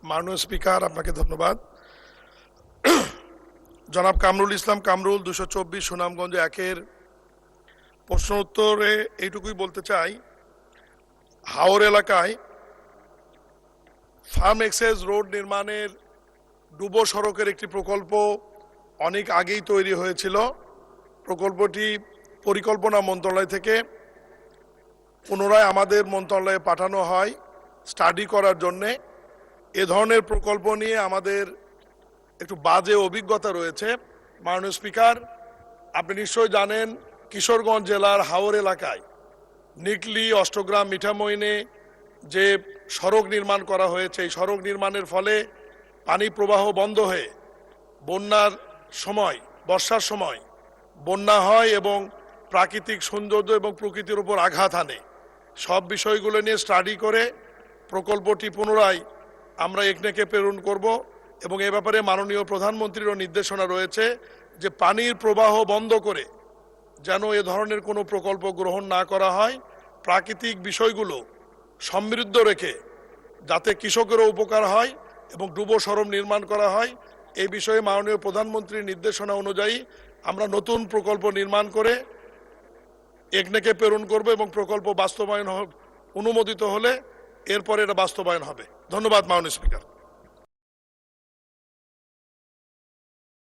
মাননীয় স্পিকার, আপনাকে ধন্যবাদ। জনাব কামরুল ইসলাম কামরুল, 224 সুনামগঞ্জ 1-এর প্রশ্ন উত্তরে এইটুকুই বলতে চাই, হাওর এলাকায় ফার্ম এক্সেস রোড নির্মাণের ডুবো সড়কের একটি প্রকল্প অনেক আগেই তৈরি হয়েছিল। প্রকল্পটি পরিকল্পনা মন্ত্রণালয় থেকে পুনরায় আমাদের মন্ত্রণালয়ে পাঠানো হয় স্টাডি করার জন্যে। এ ধরনের প্রকল্প নিয়ে আমাদের একটু বাজে অভিজ্ঞতা রয়েছে। মাননীয় স্পিকার, আপনি নিশ্চয়ই জানেন কিশোরগঞ্জ জেলার হাওর এলাকায় নিকলি, অষ্টগ্রাম, মিঠামইনে যে সড়ক নির্মাণ করা হয়েছে, এই সড়ক নির্মাণের ফলে পানি প্রবাহ বন্ধ হয়ে বন্যার সময়, বর্ষার সময় বন্যা হয় এবং প্রাকৃতিক সৌন্দর্য এবং প্রকৃতির উপর আঘাত আনে। সব বিষয়গুলো নিয়ে স্টাডি করে প্রকল্পটি পুনরায় আমরা একনেকে প্রেরণ করব এবং এ ব্যাপারে মাননীয় প্রধানমন্ত্রীরও নির্দেশনা রয়েছে যে পানির প্রবাহ বন্ধ করে যেন এ ধরনের কোনো প্রকল্প গ্রহণ না করা হয়, প্রাকৃতিক বিষয়গুলো সমৃদ্ধ রেখে যাতে কৃষকেরও উপকার হয় এবং ডুবো সড়ক নির্মাণ করা হয়। এই বিষয়ে মাননীয় প্রধানমন্ত্রীর নির্দেশনা অনুযায়ী আমরা নতুন প্রকল্প নির্মাণ করে একনেকে প্রেরণ করব এবং প্রকল্প বাস্তবায়ন অনুমোদিত হলে এরপরে এটা বাস্তবায়ন হবে। ধন্যবাদ মাননীয় স্পিকার।